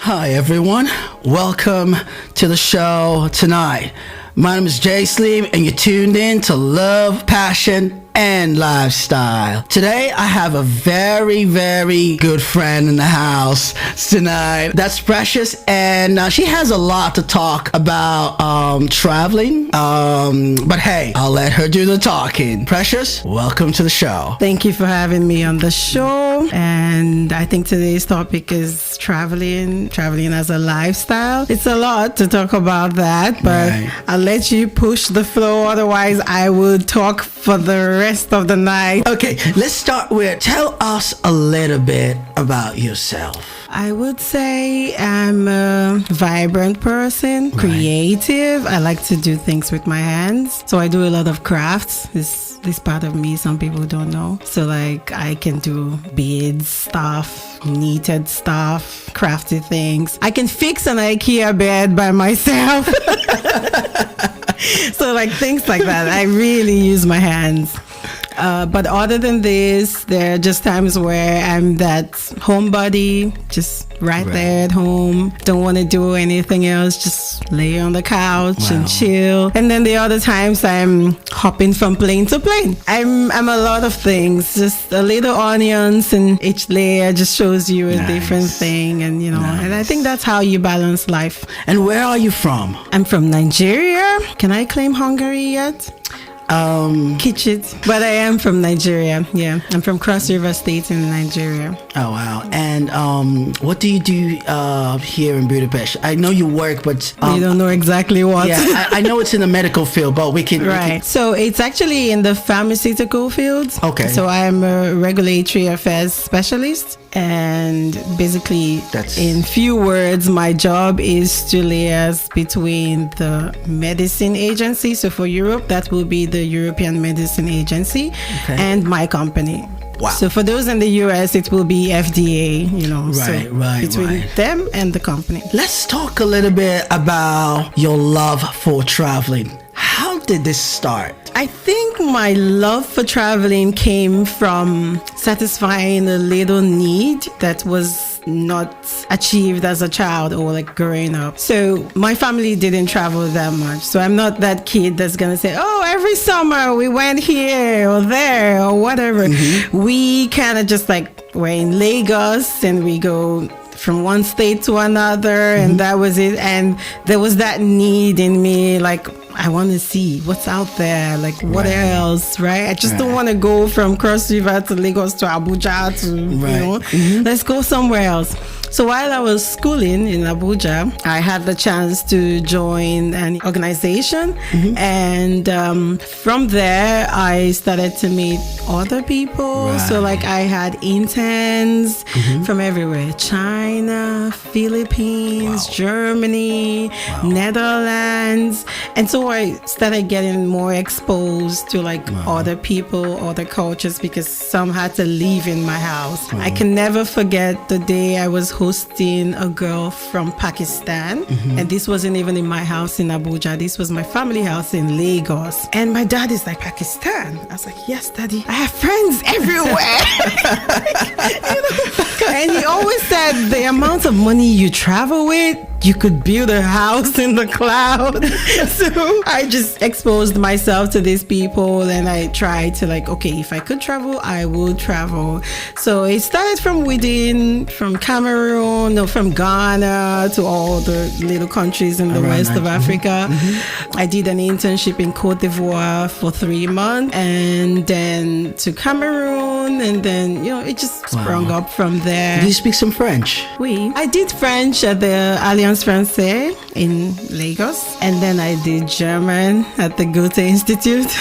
Hi everyone, welcome to the show tonight. My name is Jay Sleem and you're tuned in to Love, Passion, and Lifestyle. Today I have a very good friend in the house tonight. That's Precious, and she has a lot to talk about traveling. But hey, I'll let her do the talking. Precious, welcome to the show. Thank you for having me on the show. And I think today's topic is traveling as a lifestyle. It's a lot to talk about that, but Right. I'll let you push the flow. Otherwise, I would talk for the rest of the night. Okay, let's start with tell us a little bit about yourself. I would say I'm a vibrant person, creative. I like to do things with my hands. So I do a lot of crafts. This part of me some people don't know. So like I can do beads stuff, knitted stuff, crafty things. I can fix an IKEA bed by myself. So like things like that. I really use my hands. But other than this, there are just times where I'm that homebody, just right there at home. Don't want to do anything else, just lay on the couch and chill. And then the other times I'm hopping from plane to plane. I'm a lot of things, just a little onions, and each layer just shows you a different thing. And and I think that's how you balance life. And where are you from? I'm from Nigeria. Can I claim Hungary yet? Kitchit, but I am from Nigeria. Yeah, I'm from Cross River State in Nigeria. Oh wow! And what do you do here in Budapest? I know you work, but you don't know exactly what. Yeah, I know it's in the medical field, but we can. So it's actually in the pharmaceutical field. Okay. So I'm a regulatory affairs specialist, and basically, in few words, my job is to liaise between the medicine agency. So for Europe, that will be the European Medicine Agency, and my company. Wow. So for those in the US, it will be FDA, between them and the company. Let's talk a little bit about your love for traveling. How did this start? I think my love for traveling came from satisfying a little need that was not achieved as a child or like growing up. So my family didn't travel that much. So I'm not that kid that's going to say, oh, every summer we went here or there or whatever. We kind of just like we're in Lagos and we go from one state to another, and that was it. And there was that need in me, like I want to see what's out there, like what else, right? I just don't want to go from Cross River to Lagos to Abuja to, let's go somewhere else. So while I was schooling in Abuja, I had the chance to join an organization, and from there I started to meet other people. So like I had interns from everywhere: China, Philippines, Germany, Netherlands. And so I started getting more exposed to like other people, other cultures, because some had to live in my house. I can never forget the day I was hosting a girl from Pakistan, and this wasn't even in my house in Abuja. This was my family house in Lagos. And my dad is like, Pakistan? I was like, yes, daddy, I have friends everywhere. And he always said, the amount of money you travel with, you could build a house in the cloud. So I just exposed myself to these people, and I tried to like, okay, if I could travel, I would travel. So it started from within, from Cameroon, or from Ghana to all the little countries in the west of Africa. I did an internship in Cote d'Ivoire for 3 months, and then to Cameroon, and then it just sprung up from there. Do you speak some French? Oui. I did French at the Alliance Française in Lagos, and then I did German at the Goethe Institute.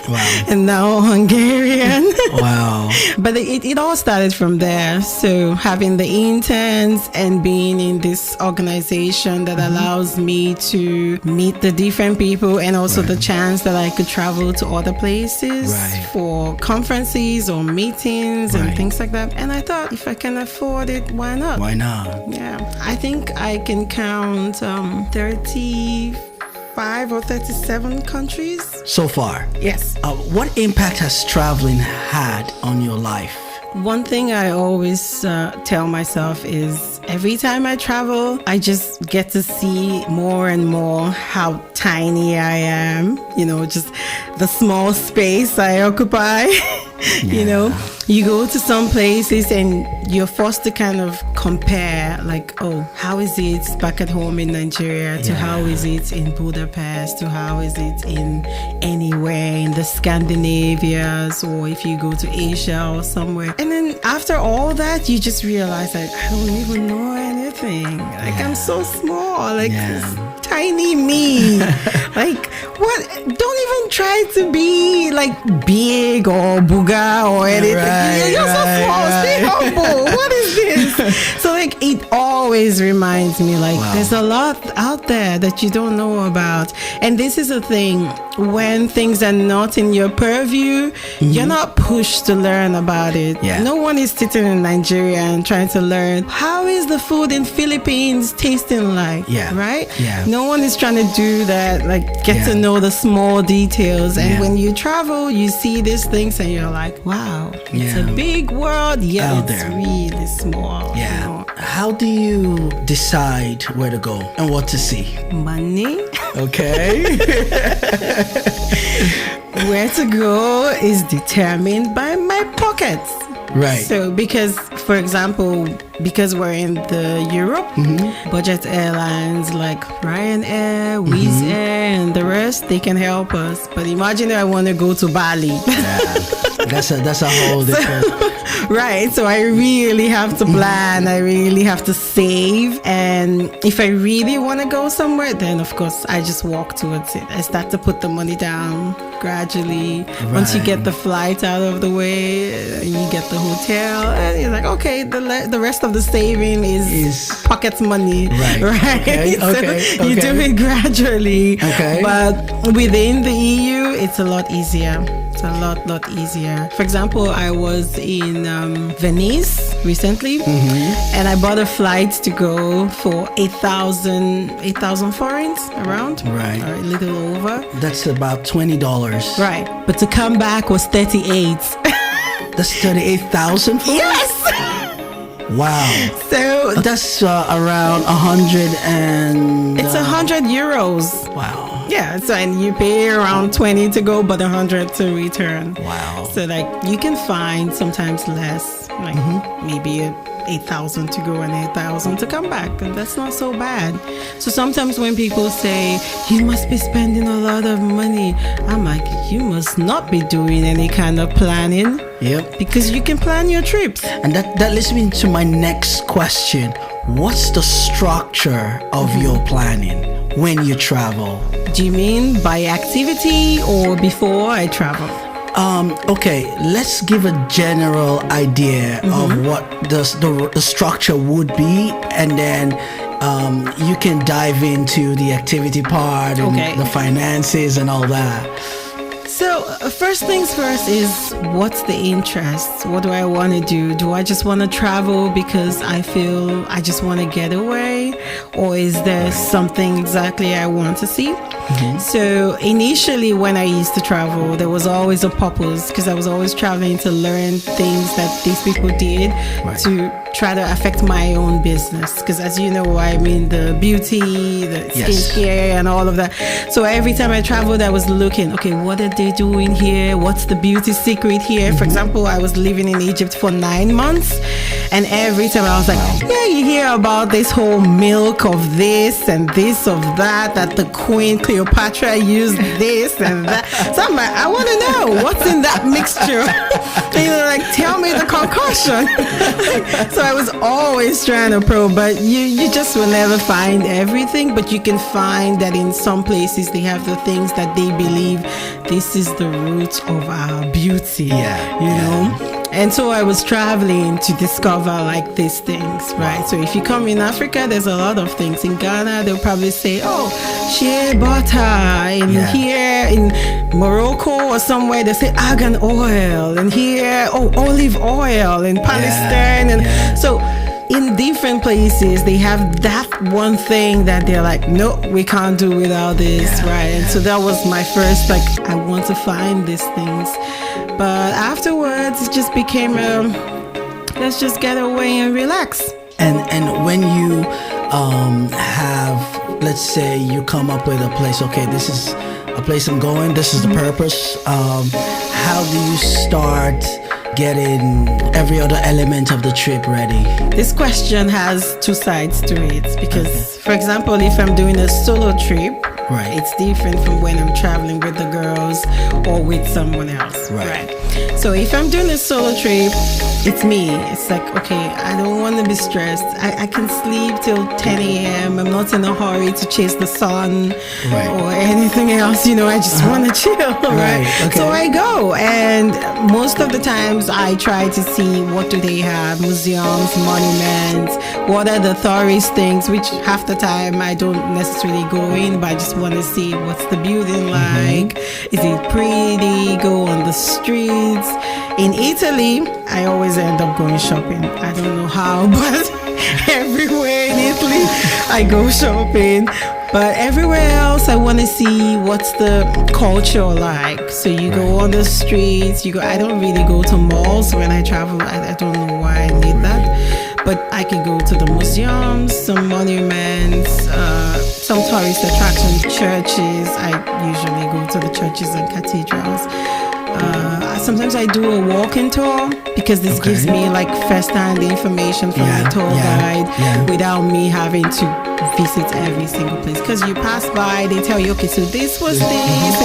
Wow. And now Hungarian. Wow. But it all started from there. So having the interns and being in this organization that allows me to meet the different people, and also the chance that I could travel to other places for conferences or meetings and things like that. And I thought, if I can afford it, why not? Why not? Yeah. I think I can count 35 or 37 countries so far. Yes. What impact has traveling had on your life? One thing I always tell myself is every time I travel, I just get to see more and more how tiny I am, just the small space I occupy. You go to some places and you're forced to kind of compare, like, oh, how is it back at home in Nigeria to how is it in Budapest to how is it in anywhere in the Scandinavias, or if you go to Asia or somewhere. And then after all that, you just realize that I don't even know anything. Like, I'm so small, like this tiny me. Like, what? Don't even try to be like big or booga or anything. You're so small. Stay humble. What is this? So like, it always reminds me, like, there's a lot out there that you don't know about. And this is a thing, when things are not in your purview, you're not pushed to learn about it. No one is sitting in Nigeria and trying to learn, how is the food in Philippines tasting like? Right? No one is trying to do that, like, get to know the small details. And when you travel, you see these things and you're like, wow, it's a big world, yet it's really small. How do you decide where to go and what to see? Money. Okay. Where to go is determined by my pockets. Right. So because, for example, because we're in the Europe, budget airlines like Ryanair, Wizz Air, and the rest, they can help us. But imagine if I want to go to Bali. That's a whole different... Right. So I really have to plan. I really have to save. And if I really want to go somewhere, then of course I just walk towards it. I start to put the money down gradually. Once you get the flight out of the way, you get the hotel, and you're like, okay, the rest of the saving is pocket money. Right. Okay. So you do it gradually. Okay. But within the EU, it's a lot easier. It's a lot easier. For example, I was in Venice recently, and I bought a flight to go for 8,000 forints around, right, or a little over. That's about $20, right? But to come back was 38. That's 38,000 forints. Yes. Wow. So that's around 100 and... It's 100 euros. Wow. Yeah, so and you pay around 20 to go, but 100 to return. Wow. So like, you can find sometimes less, like maybe 8,000 to go and 8,000 to come back, and that's not so bad. So sometimes when people say you must be spending a lot of money, I'm like, you must not be doing any kind of planning. Yep. Because you can plan your trips. And that leads me to my next question. What's the structure of your planning when you travel? Do you mean by activity or before I travel? Okay, let's give a general idea of what the structure would be, and then you can dive into the activity part and the finances and all that. So first things first is, what's the interest? What do I want to do? Do I just want to travel because I feel I just want to get away? Or is there something exactly I want to see? So initially when I used to travel, there was always a purpose, because I was always traveling to learn things that these people did to try to affect my own business. Because as you know, I'm in the beauty, the skincare and all of that. So every time I traveled, I was looking, okay, what are they doing here? What's the beauty secret here? For example, I was living in Egypt for 9 months, and every time I was like, yeah, you hear about this whole milk of this and this of that the Queen Cleopatra used this and that. So I'm like, I want to know what's in that mixture. And you're like, tell me the concoction. So I was always trying to probe, but you just will never find everything. But you can find that in some places they have the things that they believe this is the root of our beauty. You know. And so I was traveling to discover like these things, right? So if you come in Africa, there's a lot of things. In Ghana, they'll probably say, oh, shea butter. And here in Morocco or somewhere, they say argan oil. And here, oh, olive oil in Palestine. And so in different places, they have that one thing that they're like, no, we can't do without this, right? And so that was my first, like, I want to find these things. But afterwards, it just became let's just get away and relax. And when you have, let's say you come up with a place, okay, this is a place I'm going, this is the purpose. How do you start getting every other element of the trip ready? This question has two sides to it because, for example, if I'm doing a solo trip, Right. it's different from when I'm traveling with the girls or with someone else. Right. So if I'm doing a solo trip, it's me. It's like, okay, I don't want to be stressed. I can sleep till 10 a.m. I'm not in a hurry to chase the sun Right. or anything else. I just want to chill. Right. Okay. So I go, and most of the times I try to see what do they have, museums, monuments, what are the tourist things, which half the time I don't necessarily go in, but I just want to see what's the building like. Is it pretty? Go on the streets. In Italy, I always end up going shopping. I don't know how, but everywhere in Italy, I go shopping. But everywhere else, I want to see what's the culture like. So you go on the streets. I don't really go to malls when I travel. I don't know why I need that. But I can go to the museums, some monuments, some tourist attractions, churches. I usually go to the churches and cathedrals. Sometimes I do a walking tour because this gives me like first-hand information from the tour guide without me having to visit every single place. Because you pass by, they tell you, okay, so this was this,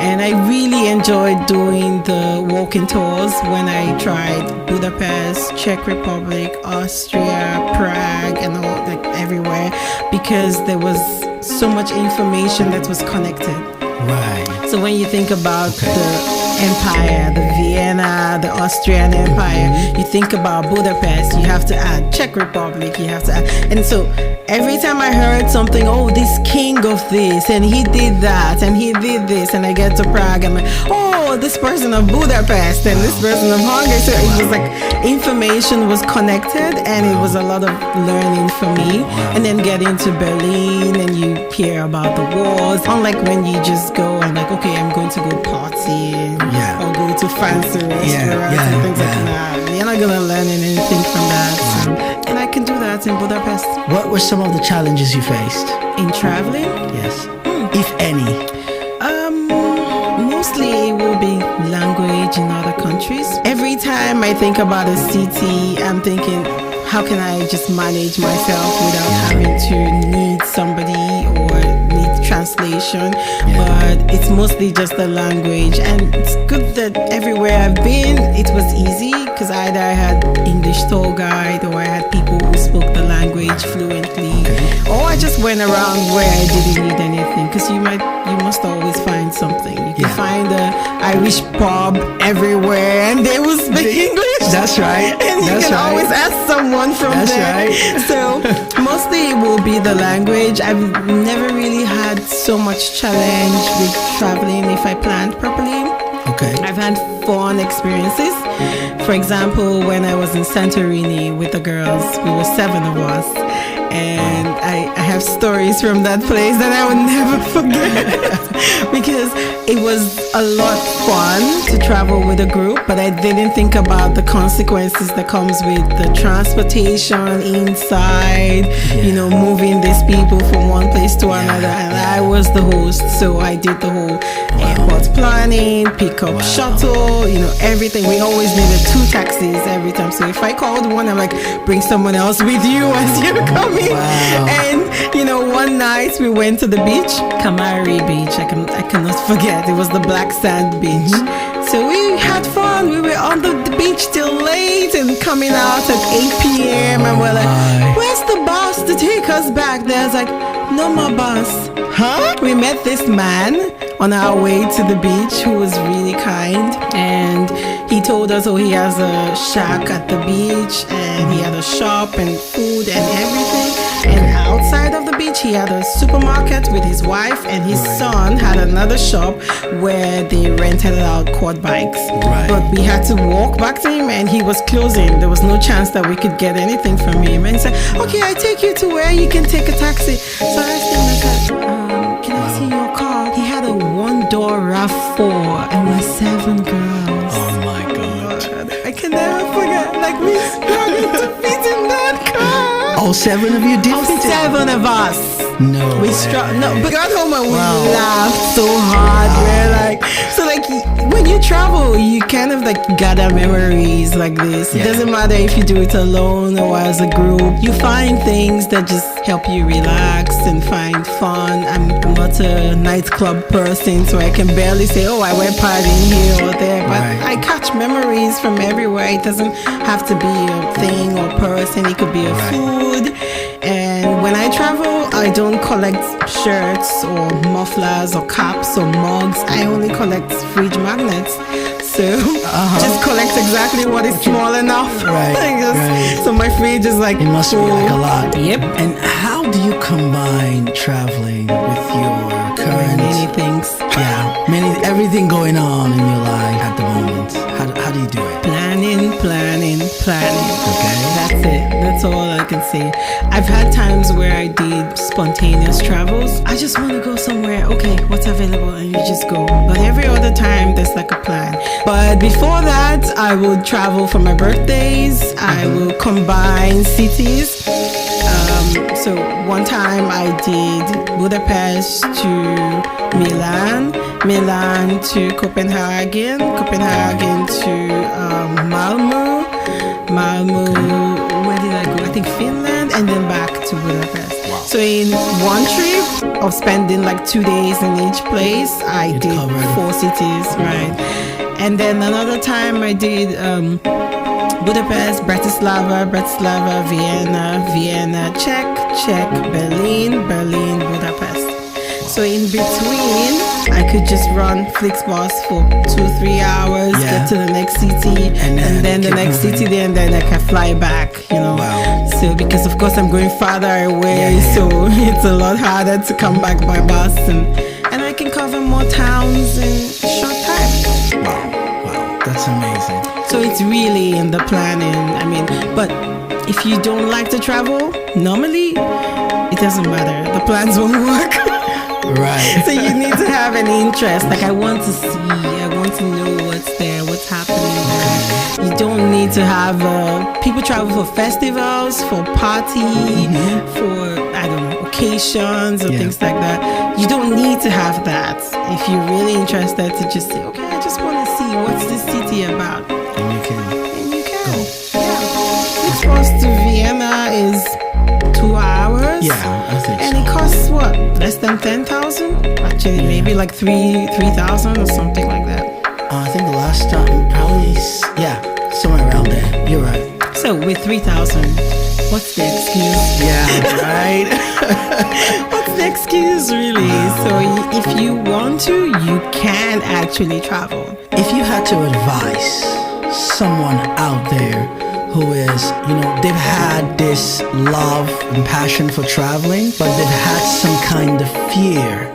and I really enjoyed doing the walking tours when I tried Budapest, Czech Republic, Austria, Prague, and all like everywhere, because there was so much information that was connected. Right. So when you think about the Empire, the Vienna, the Austrian Empire, you think about Budapest, you have to add Czech Republic, you have to add. And so every time I heard something, oh, this king of this, and he did that, and he did this, and I get to Prague, I'm like, oh, this person of Budapest, and this person of Hungary. So it was like information was connected, and it was a lot of learning for me. And then getting to Berlin, and you hear about the wars, unlike when you just go and like, okay, I'm going to go party or go to fancy restaurants and things like that. You're not gonna learn anything from that. So, and I can do that in Budapest. What were some of the challenges you faced in traveling? Yes, if any. Mostly it will be language in other countries. Every time I think about a city, I'm thinking, how can I just manage myself without having to need somebody or need translation? But it's mostly just the language, and it's good that everywhere I've been, it was easy because either I had English tour guide or I had people who spoke the language fluently, or I just went around where I didn't need anything, because you must always find something. You can find an Irish pub everywhere and they will speak English. That's right. And you can always ask someone from there. Right. So mostly it will be the language. I've never really had so much challenge with traveling if I planned properly. Okay. I've had fun experiences. For example, when I was in Santorini with the girls, we were 7 of us. And I have stories from that place that I would never forget because it was a lot fun to travel with a group, but I didn't think about the consequences that comes with the transportation inside, moving these people from one place to another. And I was the host, so I did the whole airport planning, pick up shuttle, everything. We always needed 2 taxis every time. So if I called one, I'm like, bring someone else with you as you're coming. Wow. And one night we went to the beach, Kamari Beach. I cannot forget. It was the black sand beach. So we had fun. We were on the beach till late and coming out at 8 p.m. And we're like, where's the bus to take us back? There's like, no more bus. Huh? We met this man on our way to the beach who was really kind, and he told us, he has a shack at the beach and he had a shop and food and everything. And outside of the beach he had a supermarket with his wife, and his son had another shop where they rented out quad bikes. But we had to walk back to him and he was closing. There was no chance that we could get anything from him. And he said, okay, I take you to where you can take a taxi. So I asked him, I said, can I see your car? He had a 1-door RAV4 and we're 7 girls. Oh my God. I can never forget. Like, like we struggled to fit in that car. All 7 of you did All fit in? 7 of us. No We way. No, but got home and we Wow. laughed so hard. We're like, so like when you travel, you kind of like gather memories like this. Yeah. It doesn't matter if you do it alone or as a group. You find things that just help you relax and find fun. I'm not a nightclub person, so I can barely say, oh, I went partying here or there. But Right. I catch memories from everywhere. It doesn't have to be a thing or person. It could be a food. And when I travel, I don't collect shirts or mufflers or caps or mugs. I only collect fridge magnets. So just collect exactly what is small enough. Right, right. So my fridge is like It must be like a lot. Yep. And how do you combine traveling with your current... Many things. Yeah, everything going on in your life at the moment. How do you do it? Planning. Okay. That's it. That's all I can say. I've had times where I did spontaneous travels. I just want to go somewhere. Okay, what's available? And you just go. But every other time, there's like a plan. But before that, I would travel for my birthdays. I will combine cities. So one time I did Budapest to Milan to Copenhagen to Malmö. Where did I go? I think Finland, and then back to Budapest. Wow. So in one trip of spending like 2 days in each place, I did covered 4 cities, right? And then another time I did Budapest, Bratislava, Vienna, Czech, Berlin, Budapest. So in between, I could just run Flixbus for 2-3 hours, Yeah. get to the next city, and then the keep next moving. city, and then I can fly back, you know. Wow. So because of course I'm going farther away, Yeah. so it's a lot harder to come back by bus, and I can cover more towns in a short time. Wow, that's amazing. So it's really in the planning. I mean, but if you don't like to travel, normally it doesn't matter. The plans won't work. Right. So you need to have an interest. Like I want to see, I want to know what's there, what's happening there. You don't need to have people travel for festivals, for party, for I don't know, occasions or things like that. You don't need to have that. If you're really interested to just say, okay, I just want to see what's this city about. And you can Go. Yeah. Flixbus to Vienna is 2 hours. Yeah, I think And so. it costs what? Less than 10,000? Actually, maybe like 3,000 or something like that. I think the last time, probably, somewhere around there. You're right. So with 3,000, what's the excuse? Yeah, right. What's the excuse, really? So if you want to, you can actually travel. If you had to advise someone out there who is, they've had this love and passion for traveling, but they've had some kind of fear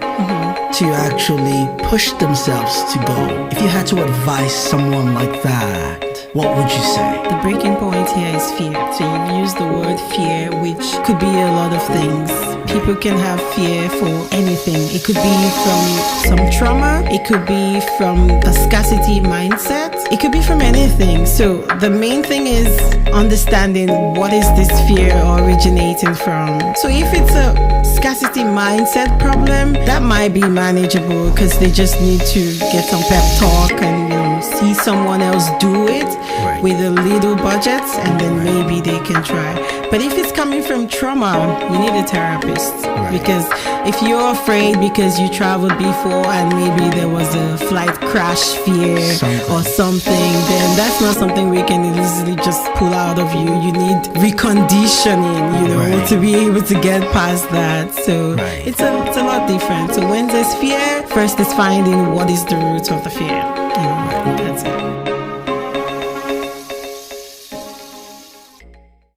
to actually push themselves to go. If you had to advise someone like that, what would you say? The breaking point here is fear. So you've used the word fear, which could be a lot of things. People can have fear for anything. It could be from some trauma. It could be from the scarcity mindset. It could be from anything. So the main thing is understanding what is this fear originating from. So if it's a scarcity mindset problem, that might be manageable because they just need to get some pep talk and see someone else do it with a little budget, and then maybe they can try. But if it's coming from trauma, you need a therapist, because if you're afraid because you traveled before and maybe there was a flight crash fear or something, then that's not something we can easily just pull out of you. You need reconditioning, to be able to get past that. So it's a lot different. So when there's fear, first is finding what is the root of the fear. That's it.